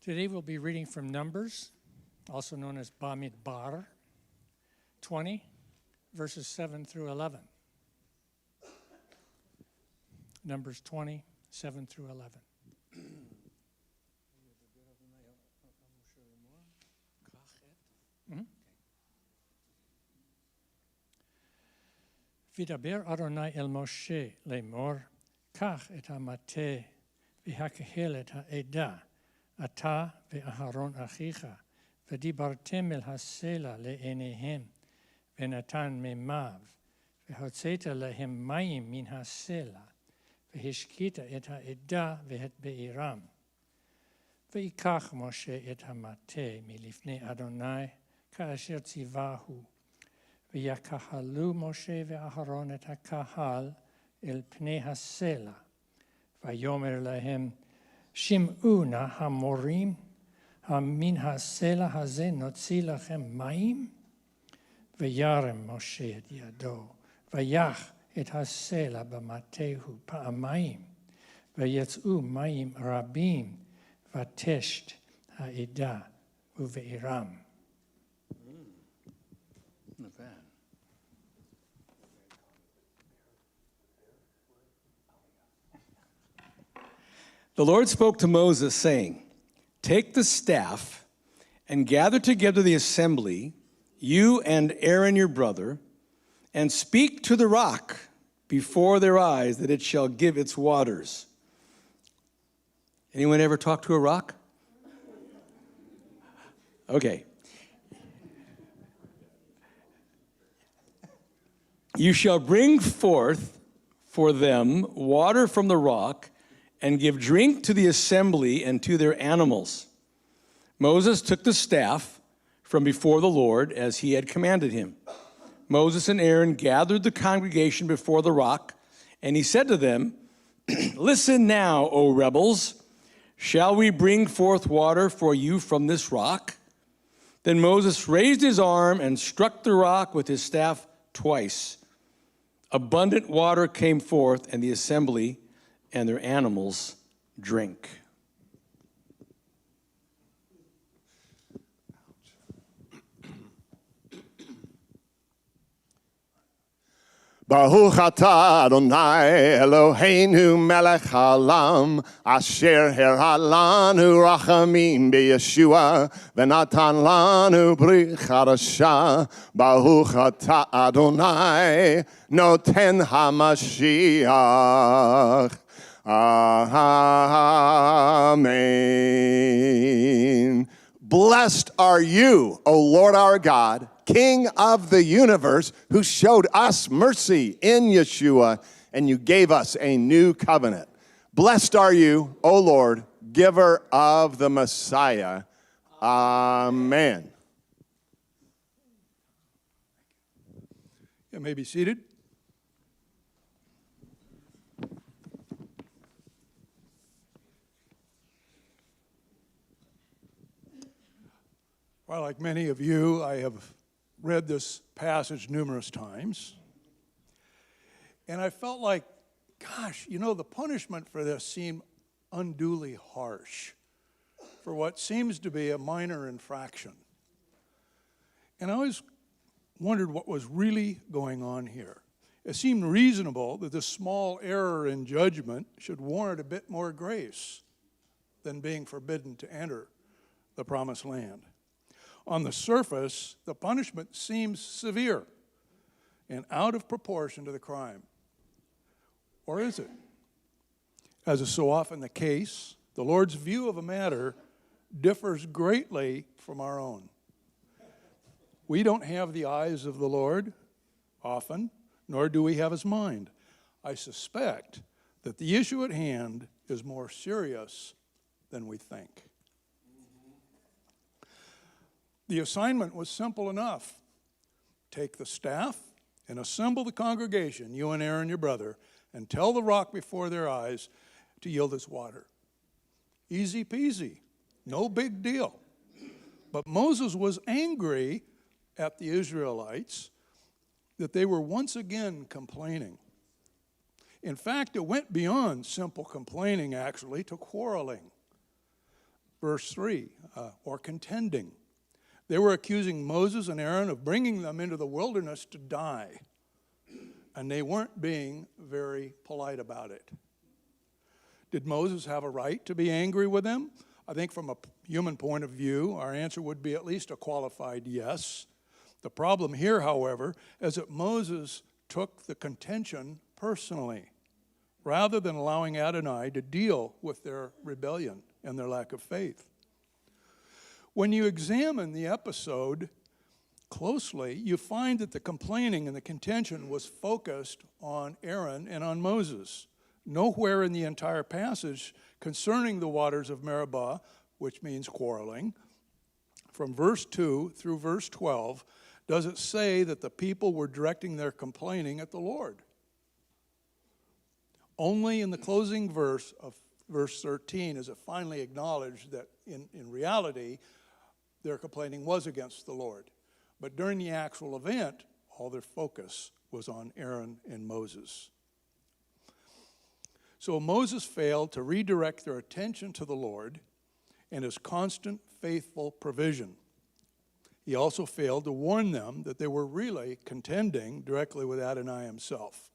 Today we'll be reading from Numbers, also known as Bamidbar, 20, verses 7 through 11. Numbers 20, 7 through 11. וידבר אדוני אל משה לאמור, קח את המטה והקהל את העדה, אתה ואהרון אחיך, ודיברתם אל הסלע לעיניהם, ונתן מימיו, והוצאת להם מים מן הסלע, והשקית את העדה ואת בעירם. ויקח משה את המטה מלפני אדוני, כאשר ציווהו, ויקהלו משה ואהרון את הקהל אל פני הסלע, ויאמר להם, שמעו נא המורים, מן הסלע הזה נוציא לכם מים? וירם משה את ידו, ויח את הסלע במטהו פעמיים, ויצאו מים רבים, ותשת העדה ובעירם. The Lord spoke to Moses, saying, take the staff and gather together the assembly, you and Aaron your brother, and speak to the rock before their eyes that it shall give its waters. Anyone ever talk to a rock? Okay. You shall bring forth for them water from the rock, and give drink to the assembly and to their animals. Moses took the staff from before the Lord as he had commanded him. Moses and Aaron gathered the congregation before the rock, and he said to them, listen now, O rebels, shall we bring forth water for you from this rock? Then Moses raised his arm and struck the rock with his staff twice. Abundant water came forth, and the assembly and their animals drink. Baruch atah Adonai Eloheinu melech haolam asher heralanu rachamim b'Yeshua v'natan lanu brit chadasha. Baruch atah Adonai noten hamashiach. Amen. Blessed are you, O Lord our God, King of the universe, who showed us mercy in Yeshua, and you gave us a new covenant. Blessed are you, O Lord, giver of the Messiah. Amen. You may be seated. Well, like many of you, I have read this passage numerous times. And I felt like, gosh, the punishment for this seemed unduly harsh for what seems to be a minor infraction. And I always wondered what was really going on here. It seemed reasonable that this small error in judgment should warrant a bit more grace than being forbidden to enter the promised land. On the surface, the punishment seems severe and out of proportion to the crime. Or is it? As is so often the case, the Lord's view of a matter differs greatly from our own. We don't have the eyes of the Lord often, nor do we have his mind. I suspect that the issue at hand is more serious than we think. The assignment was simple enough. Take the staff and assemble the congregation, you and Aaron, your brother, and tell the rock before their eyes to yield its water. Easy peasy, no big deal. But Moses was angry at the Israelites that they were once again complaining. In fact, it went beyond simple complaining, actually, to quarreling. Verse 3, or contending. They were accusing Moses and Aaron of bringing them into the wilderness to die. And they weren't being very polite about it. Did Moses have a right to be angry with them? I think from a human point of view, our answer would be at least a qualified yes. The problem here, however, is that Moses took the contention personally, rather than allowing Adonai to deal with their rebellion and their lack of faith. When you examine the episode closely, you find that the complaining and the contention was focused on Aaron and on Moses. Nowhere in the entire passage concerning the waters of Meribah, which means quarreling, from verse 2 through verse 12, does it say that the people were directing their complaining at the Lord. Only in the closing verse of verse 13 is it finally acknowledged that in reality, their complaining was against the Lord. But during the actual event, all their focus was on Aaron and Moses. So Moses failed to redirect their attention to the Lord and his constant, faithful provision. He also failed to warn them that they were really contending directly with Adonai himself.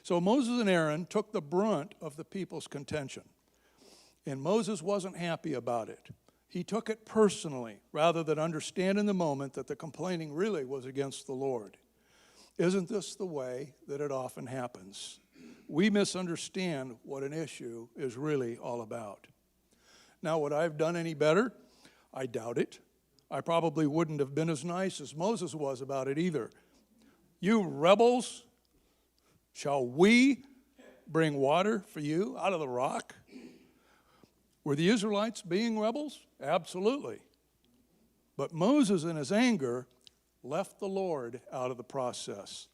So Moses and Aaron took the brunt of the people's contention. And Moses wasn't happy about it. He took it personally, rather than understand in the moment that the complaining really was against the Lord. Isn't this the way that it often happens? We misunderstand what an issue is really all about. Now, would I have done any better? I doubt it. I probably wouldn't have been as nice as Moses was about it either. You rebels, shall we bring water for you out of the rock? Were the Israelites being rebels? Absolutely. But Moses, in his anger, left the Lord out of the process.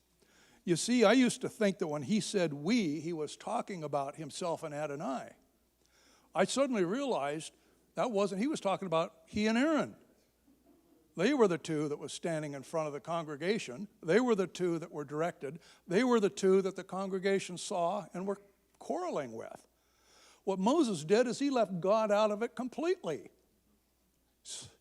You see, I used to think that when he said we, he was talking about himself and Adonai. I suddenly realized that wasn't, he was talking about he and Aaron. They were the two that was standing in front of the congregation. They were the two that were directed. They were the two that the congregation saw and were quarreling with. What Moses did is he left God out of it completely.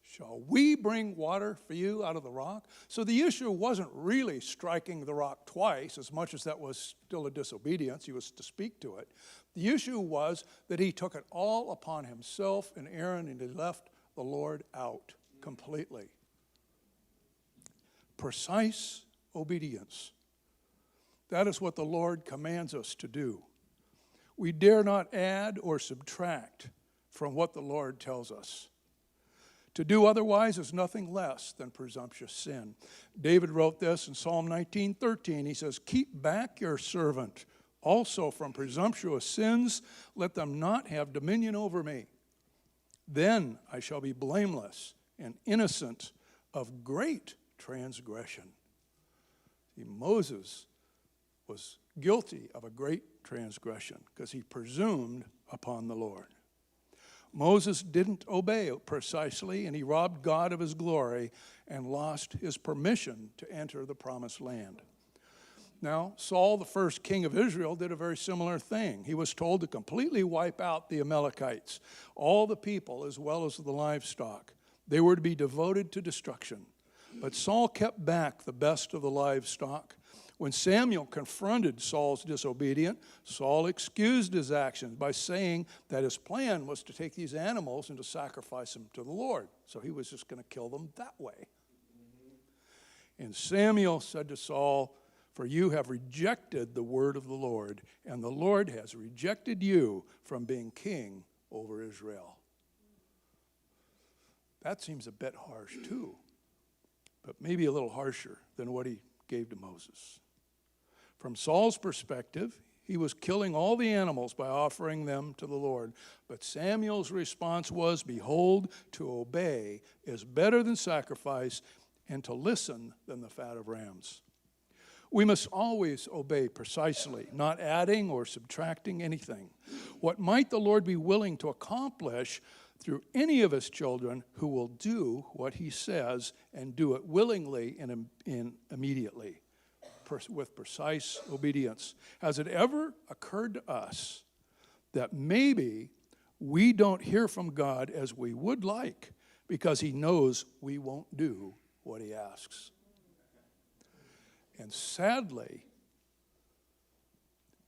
Shall we bring water for you out of the rock? So the issue wasn't really striking the rock twice, as much as that was still a disobedience. He was to speak to it. The issue was that he took it all upon himself and Aaron, and he left the Lord out completely. Precise obedience. That is what the Lord commands us to do. We dare not add or subtract from what the Lord tells us. To do otherwise is nothing less than presumptuous sin. David wrote this in Psalm 19:13. He says, "Keep back your servant also from presumptuous sins. Let them not have dominion over me. Then I shall be blameless and innocent of great transgression." See, Moses was guilty of a great transgression because he presumed upon the Lord. Moses didn't obey precisely, and he robbed God of his glory and lost his permission to enter the promised land. Now, Saul, the first king of Israel, did a very similar thing. He was told to completely wipe out the Amalekites, all the people as well as the livestock. They were to be devoted to destruction. But Saul kept back the best of the livestock. When Samuel confronted Saul's disobedience, Saul excused his actions by saying that his plan was to take these animals and to sacrifice them to the Lord. So he was just going to kill them that way. And Samuel said to Saul, "For you have rejected the word of the Lord, and the Lord has rejected you from being king over Israel." That seems a bit harsh too, but maybe a little harsher than what he gave to Moses. From Saul's perspective, he was killing all the animals by offering them to the Lord. But Samuel's response was, "Behold, to obey is better than sacrifice, and to listen than the fat of rams." We must always obey precisely, not adding or subtracting anything. What might the Lord be willing to accomplish through any of his children who will do what he says and do it willingly and immediately, with precise obedience? Has it ever occurred to us that maybe we don't hear from God as we would like because he knows we won't do what he asks. And sadly,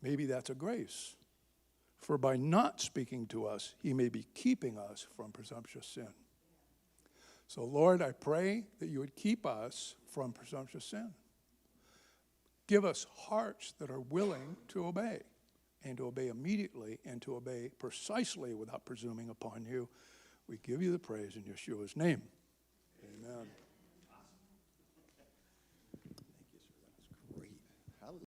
maybe that's a grace. For by not speaking to us, he may be keeping us from presumptuous sin. So, Lord, I pray that you would keep us from presumptuous sin. Give us hearts that are willing to obey, and to obey immediately, and to obey precisely without presuming upon you. We give you the praise in Yeshua's name. Amen.